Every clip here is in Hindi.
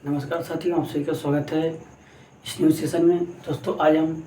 नमस्कार साथियों, आप सभी का स्वागत है इस न्यू सेशन में। दोस्तों, आज हम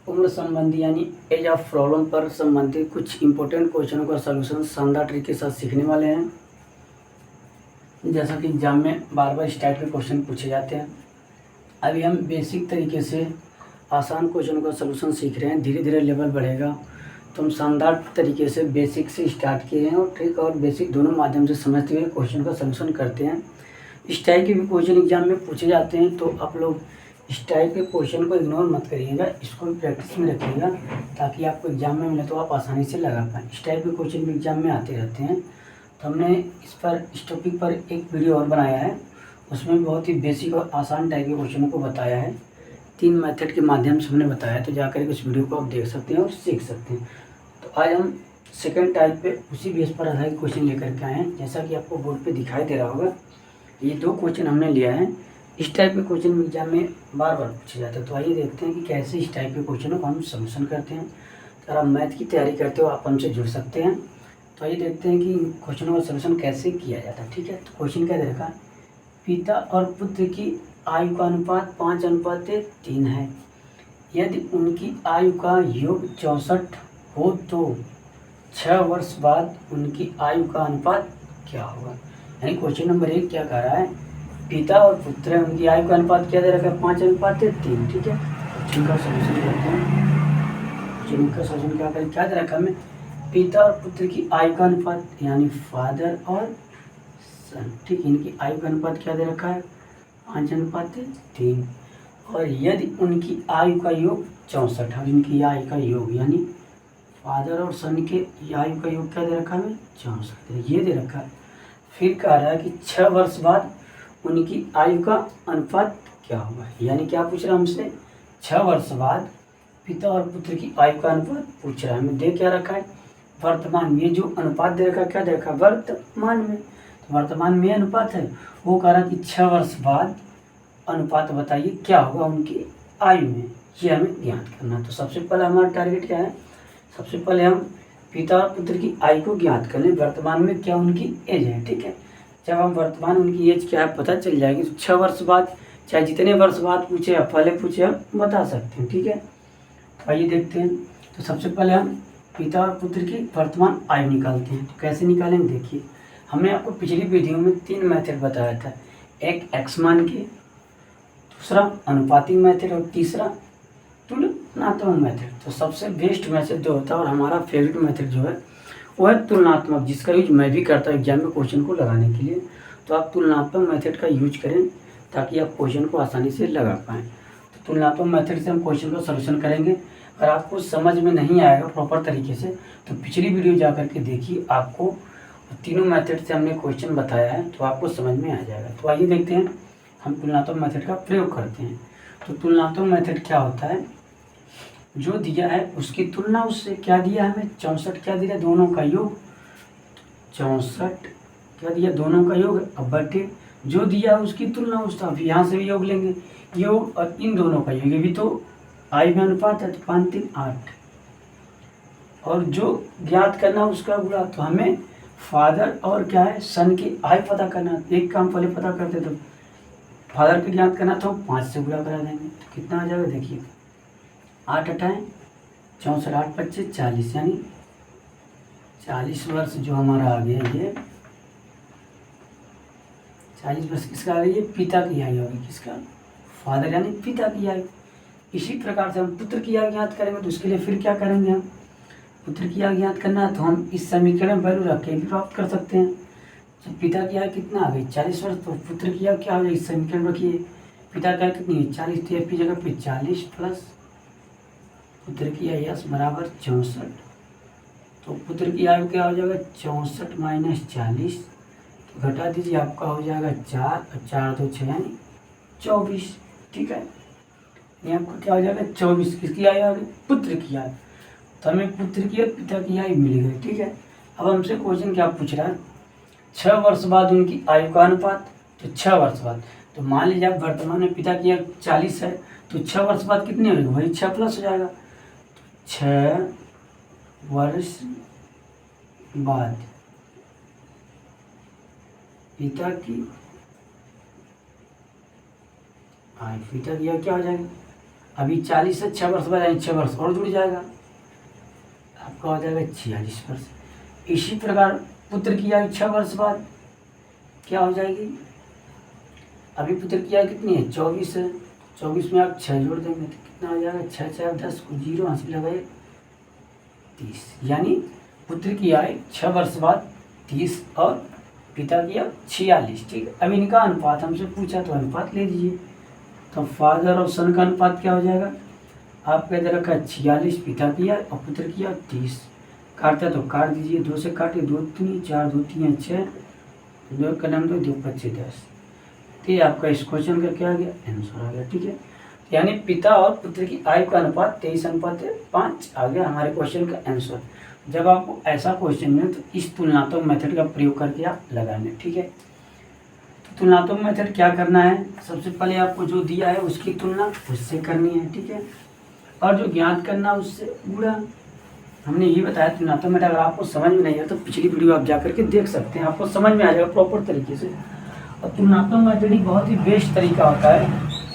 उम्र संबंधी यानी एज ऑफ प्रॉब्लम पर संबंधित कुछ इंपॉर्टेंट क्वेश्चनों का सलूशन शानदार तरीके के साथ सीखने वाले हैं। जैसा कि एग्जाम में बार बार इस टाइप के क्वेश्चन पूछे जाते हैं। अभी हम बेसिक तरीके से आसान क्वेश्चनों का सलूशन सीख रहे हैं। धीरे धीरे लेवल बढ़ेगा तो हम शानदार तरीके से बेसिक से स्टार्ट किए हैं और ट्रिक और बेसिक दोनों माध्यम से समझते हुए क्वेश्चन का सलूशन करते हैं। इस टाइप के भी क्वेश्चन एग्जाम में पूछे जाते हैं, तो आप लोग इस टाइप के क्वेश्चन को इग्नोर मत करिएगा, इसको भी प्रैक्टिस में रखिएगा ताकि आपको एग्जाम में मिले तो आप आसानी से लगा पाएँ। इस टाइप के क्वेश्चन भी एग्जाम में आते रहते हैं। तो हमने इस टॉपिक पर एक वीडियो और बनाया है, उसमें बहुत ही बेसिक और आसान टाइप के क्वेश्चनों को बताया है। 3 मेथड के माध्यम से हमने बताया है, तो जाकर उस वीडियो को आप देख सकते हैं और सीख सकते हैं। तो आज हम सेकेंड टाइप पे उसी बेस पर आधारित क्वेश्चन लेकर के आए हैं। जैसा कि आपको बोर्ड पे दिखाई दे रहा होगा, ये 2 क्वेश्चन हमने लिया है। इस टाइप के क्वेश्चन एग्जाम में बार बार पूछे जाते हैं। तो आइए देखते हैं कि कैसे इस टाइप के क्वेश्चनों को हम सॉल्यूशन करते हैं। अगर आप मैथ की तैयारी करते हो, आप हमसे जुड़ सकते हैं। तो आइए देखते हैं कि क्वेश्चनों का सॉल्यूशन कैसे किया जाता है। ठीक है, तो क्वेश्चन क्या दे रखा है, पिता और पुत्र की आयु का अनुपात 5:3 है। यदि उनकी आयु का योग 64 हो तो 6 वर्ष बाद उनकी आयु का अनुपात क्या होगा। यानी क्वेश्चन नंबर 1 क्या कह रहा है, पिता और पुत्र है, उनकी आयु का अनुपात क्या दे रखा है, 5:3। ठीक है, क्वेश्चन का सॉल्यूशन करते हैं। क्वेश्चन का सॉल्यूशन क्या दे रखा है हमें, पिता और पुत्र की आयु का अनुपात यानी फादर और सन। ठीक, इनकी आयु का अनुपात क्या दे रखा है, 5:3। और यदि उनकी आयु का योग 64 और इनकी आयु का योग यानी फादर और सन के आयु का योग क्या दे रखा है, 64 ये दे रखा है। फिर कह रहा है कि 6 वर्ष बाद उनकी आयु का अनुपात क्या होगा। यानी क्या पूछ रहा है हमसे, 6 वर्ष बाद पिता और पुत्र की आयु का अनुपात पूछ रहा है। हमें दे क्या रखा है, वर्तमान में। ये जो अनुपात दे रखा है क्या दे रखा है, वर्तमान में। तो वर्तमान में अनुपात है, वो कह रहा है कि 6 वर्ष बाद अनुपात बताइए क्या होगा उनकी आयु में। ये हमें ज्ञात करना है। तो सबसे पहले हमारा टारगेट क्या है, सबसे पहले हम पिता और पुत्र की आयु को ज्ञात कर लें, वर्तमान में क्या उनकी एज है। ठीक है, जब हम वर्तमान उनकी एज क्या है पता चल जाएगी, तो 6 वर्ष बाद चाहे जितने वर्ष बाद पूछे या पहले पूछे हम बता सकते हैं। ठीक है, तो आइए देखते हैं। तो सबसे पहले हम पिता और पुत्र की वर्तमान आयु निकालते हैं। तो कैसे निकालेंगे, देखिए हमने आपको पिछली वीडियो में 3 मेथड बताया था, एक एक्स मान के, दूसरा अनुपातिक मेथड और तीसरा तुलनात्मक मेथड। तो सबसे बेस्ट मेथड जो होता है और हमारा फेवरेट मेथड जो है वो है तुलनात्मक, जिसका यूज मैं भी करता हूँ एग्जाम में क्वेश्चन को लगाने के लिए। तो आप तुलनात्मक मेथड का यूज करें ताकि आप क्वेश्चन को आसानी से लगा पाएँ। तो तुलनात्मक मेथड से हम क्वेश्चन का सलूशन करेंगे। अगर आपको समझ में नहीं आएगा प्रॉपर तरीके से तो पिछली वीडियो जा करके देखिए, आपको तीनों मेथड से हमने क्वेश्चन बताया है तो आपको समझ में आ जाएगा। तो आइए देखते हैं, हम तुलनात्मक मेथड का प्रयोग करते हैं। तो तुलनात्मक मेथड क्या होता है, जो दिया है उसकी तुलना उससे, क्या दिया हमें 64 क्या दिया, दोनों का योग 64 क्या दिया, दोनों का योग, अब बटे जो दिया उसकी तुलना उसका। अब यहाँ से भी योग लेंगे, योग और इन दोनों का योग, ये भी तो आयु में अनुपात है, तो 5 3 8। और जो ज्ञात करना उसका गुणा, तो हमें फादर और क्या है सन की आयु पता करना। एक काम पहले पता करते, तो फादर को ज्ञात करना तो 5 से गुणा करा देंगे, तो कितना आ जाएगा देखिए, 8 8 64 8 25 40, यानी 40 वर्ष जो हमारा आ गया, ये 40 वर्ष किसका आ गया, ये पिता की आयु होगी, किसका, फादर यानी पिता की आयु। इसी प्रकार से हम पुत्र की आयु ज्ञात करेंगे, तो उसके लिए फिर क्या करेंगे, हम पुत्र की आयु ज्ञात करना है तो हम इस समीकरण में वैल्यू रख के भी प्राप्त कर सकते हैं। जब पिता की आयु कितना आ गई 40 वर्ष, तो पुत्र की आयु क्या हो जाएगी, इस समीकरण रखिए, पिता की आयु कितनी है 40, तो की जगह पे 40 प्लस पुत्र की आयु यस बराबर 64। तो पुत्र की आयु क्या हो जाएगा, 64 माइनस 40, तो घटा दीजिए, आपका हो जाएगा 4 और 4 2 6 यानी 24। ठीक है, ये आपका क्या हो जाएगा 24, किसकी आयु आ गई, पुत्र की आयु। तो हमें पुत्र की और पिता की आयु मिल गई। ठीक है, अब हमसे क्वेश्चन क्या पूछ रहा है, 6 वर्ष बाद उनकी आयु का अनुपात। तो 6 वर्ष बाद, तो मान लीजिए आप वर्तमान में पिता की आयु 40 है, तो 6 वर्ष बाद कितनी होगी, वही 6 प्लस हो जाएगा। 6 वर्ष बाद पिता की आई बीता की आयु क्या हो जाएगी, अभी 40 से 6 वर्ष बाद यानी 6 वर्ष और जुड़ जाएगा, आपका हो जाएगा 46 वर्ष। इसी प्रकार पुत्र की आयु 6 वर्ष बाद क्या हो जाएगी, अभी पुत्र की आयु कितनी है 24 है, 24 में आप 6 जोड़ देंगे तो कितना हो जाएगा 6 4 10 को 0 हंसी लगाए 30, यानी पुत्र की आयु 6 वर्ष बाद 30 और पिता की आयु 46। ठीक है, अब इनका अनुपात हमसे पूछा तो अनुपात ले लीजिए। तो फादर और सन का अनुपात क्या हो जाएगा, आपका इधर रखा 46 पिता की आयु और पुत्र की आयु 30, काटता तो काट दीजिए, 2 से काटे 2 3 4 2 3 6 2 कलम 2 2 25 10। तो ये आपका इस क्वेश्चन का क्या आ गया, आंसर आ गया। ठीक है, यानी पिता और पुत्र की आयु का अनुपात 23:5 आ गया हमारे क्वेश्चन का आंसर। जब आपको ऐसा क्वेश्चन मिले तो इस तुलनात्मक मेथड का प्रयोग करके आप लगाएंगे। ठीक है, तो तुलनात्मक मेथड क्या करना है, सबसे पहले आपको जो दिया है उसकी तुलना उससे करनी है। ठीक है, और जो ज्ञात करना उससे गुणा। हमने ये बताया तुलनात्मक मेथड, अगर आपको समझ में नहीं आया तो पिछली वीडियो आप जा करके देख सकते हैं, आपको समझ में आ जाएगा प्रॉपर तरीके से। और तुलनात्मक मेथड ही बहुत ही बेस्ट तरीका होता है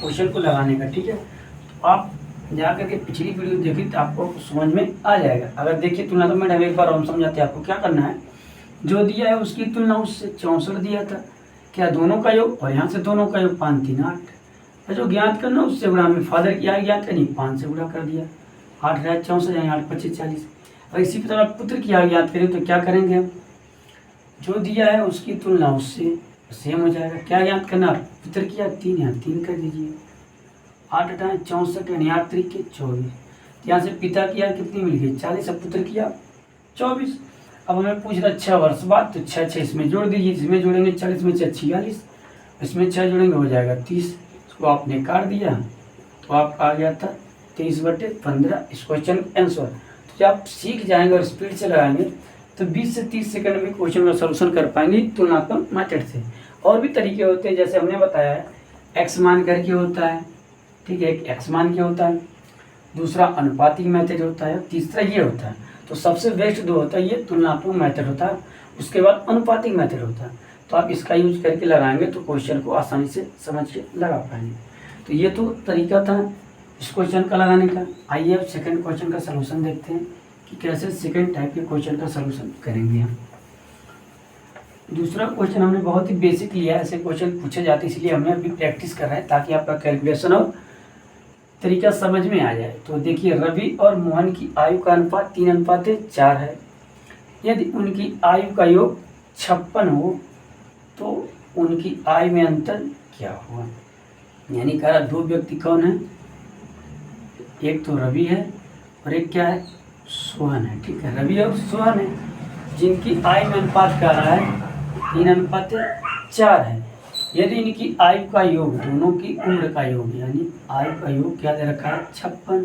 क्वेश्चन को लगाने का। ठीक है, तो आप जा करके पिछली वीडियो देखिए तो आपको समझ में आ जाएगा। अगर देखिए तुलनात्मक मेथड एक बार हम समझाते हैं आपको क्या करना है, जो दिया है उसकी तुलना उससे 64 दिया था, क्या दोनों का योग और यहाँ से दोनों का योग 5 3 8, और जो ज्ञात करना उससे गुणा, में फादर की आयु ज्ञात करनी 5 से गुणा कर दिया, 8 रहा 64 यानी 8 25 40। और इसी प्रकार पुत्र की आयु ज्ञात करें तो क्या करेंगे हम, जो दिया है उसकी तुलना उससे सेम हो जाएगा। क्या ज्ञात करना, पुत्र की आयु 3 यहाँ 3 कर दीजिए, 8 8 64 यानी 8 3 24। यहाँ से पिता की आयु कितनी मिल गई 40 और पुत्र की आयु 24। अब हमें पूछ रहा 6 वर्ष बाद, तो 6 6 इसमें जोड़ दीजिए, इसमें जोड़ेंगे 40 में 6 46, इसमें 6 जोड़ेंगे हो जाएगा 30। इसको आपने काट दिया तो आपका आ गया था 23/15 इस क्वेश्चन का आंसर। तो जब आप सीख जाएंगे और स्पीड से लगाएंगे तो 20 से 30 सेकंड में क्वेश्चन का सॉल्यूशन कर पाएंगे तुलनात्मक मेथड से। और भी तरीके होते हैं, जैसे हमने बताया है एक्स मान करके होता है। ठीक है, एक एक्स मान के होता है, दूसरा अनुपातिक मेथड होता है, तीसरा ये होता है। तो सबसे बेस्ट दो होता है ये तुलनात्मक मेथड होता है, उसके बाद अनुपातिक मेथड होता है। तो आप इसका यूज करके लगाएंगे तो क्वेश्चन को आसानी से समझ के लगा पाएंगे। तो ये तो तरीका था इस क्वेश्चन का लगाने का। आइए अब सेकंड क्वेश्चन का सलूशन देखते हैं कि कैसे सेकंड टाइप के क्वेश्चन का सलूशन करेंगे हम। दूसरा क्वेश्चन हमने बहुत ही बेसिक लिया है, ऐसे क्वेश्चन पूछे जाते हैं इसलिए हमने अभी प्रैक्टिस कर रहे हैं ताकि आपका कैलकुलेशन और तरीका समझ में आ जाए। तो देखिए, रवि और मोहन की आयु का अनुपात 3:4 है। यदि उनकी आयु का योग 56 हो तो उनकी आयु में अंतर क्या हुआ। यानी कह रहा दो व्यक्ति कौन है, एक तो रवि है और एक क्या है सोहन है। ठीक है, रवि और सोहन है जिनकी आयु में अनुपात क्या रहा है 3:4 है। यदि इनकी आयु का योग, दोनों की उम्र का योग, यानी आयु का योग क्या दे रखा है 56,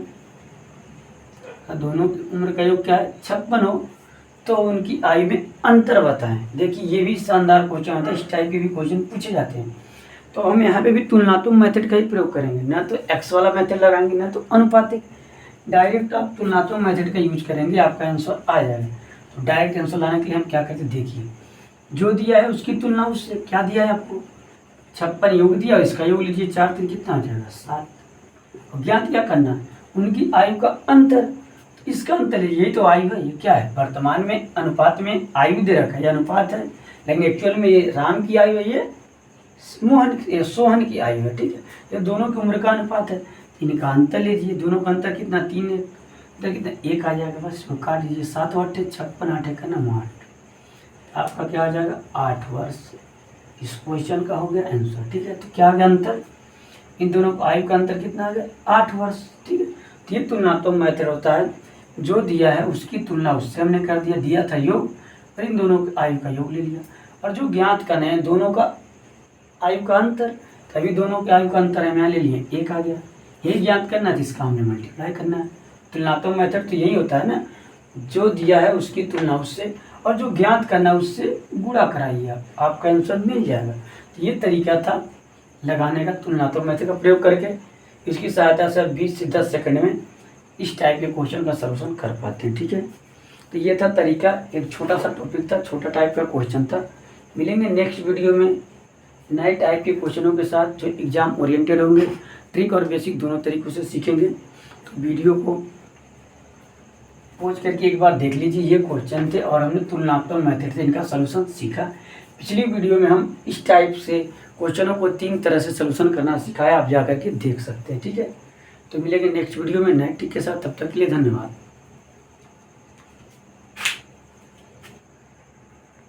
दोनों की उम्र का योग क्या है 56 हो तो उनकी आयु में अंतर बताएं। देखिए ये भी शानदार क्वेश्चन होता है, इस टाइप के भी क्वेश्चन पूछे जाते हैं। तो हम यहाँ पे भी तुलनात्मक मेथड का ही प्रयोग करेंगे, ना तो एक्स वाला मेथड लगाएंगे ना तो अनुपातिक, डायरेक्ट आप तुलनात्मक मेथड का यूज करेंगे, आपका आंसर आ जाएगा। तो डायरेक्ट आंसर लाने के लिए हम क्या करते हैं, देखिए जो दिया है उसकी तुलना उससे, क्या दिया है आपको 56 योग दिया, इसका योग लीजिए 4 3 कितना आ जाएगा 7। और ज्ञात क्या करना, उनकी आयु का अंतर, तो इसका अंतर यही तो आयु है। ये क्या है, वर्तमान में अनुपात में आयु दे रखा है, ये अनुपात है, लेकिन एक्चुअल में ये राम की आयु है, ये सोहन की आयु है। ठीक है, ये दोनों की उम्र का अनुपात है। इनका अंतर लीजिए, दोनों का अंतर कितना 3 है, तो कितना 1 आ जाएगा, बस इसको काट दीजिए, 7 8 56 8 का नाम 8, आपका क्या आ जाएगा 8 वर्ष। इस क्वेश्चन का हो गया आंसर। ठीक है, तो क्या आ गया अंतर, इन दोनों का आयु का अंतर कितना आ गया 8 वर्ष। ठीक है, तो ये तुलनात्मक मेथड होता है, जो दिया है उसकी तुलना उससे हमने कर दिया, दिया था योग और इन दोनों की आयु का योग ले लिया, और जो ज्ञात करना है दोनों का आयु का अंतर, तभी दोनों के आयु का अंतर हम यहाँ ले लिए 1 आ गया। यही ज्ञात करना है, जिसका हमने मल्टीप्लाई करना है। तुलनात्मक मेथड तो यही होता है ना, जो दिया है उसकी तुलना उससे और जो ज्ञात करना है उससे गुणा कराइए, आपका आंसर मिल जाएगा। तो ये तरीका था लगाने का तुलनात्मक मेथड का प्रयोग करके। इसकी सहायता से 20 से 10 सेकंड में इस टाइप के क्वेश्चन का सलूशन कर पाते हैं। ठीक है, तो ये था तरीका, एक छोटा सा टॉपिक था, छोटा टाइप का क्वेश्चन था। मिलेंगे नेक्स्ट वीडियो में नए टाइप के क्वेश्चनों के साथ जो एग्जाम ओरिएंटेड होंगे। ट्रिक और बेसिक दोनों तरीक़ों से सीखेंगे। तो वीडियो को पॉज करके एक बार देख लीजिए। ये क्वेश्चन थे और हमने तुलनात्मक मेथड से इनका सलूशन सीखा। पिछली वीडियो में हम इस टाइप से क्वेश्चनों को 3 तरह से सलूशन करना सिखाया, आप जा करके देख सकते हैं। ठीक है, तो मिलेंगे नेक्स्ट वीडियो में नए ट्रिक के साथ, तब तक के लिए धन्यवाद।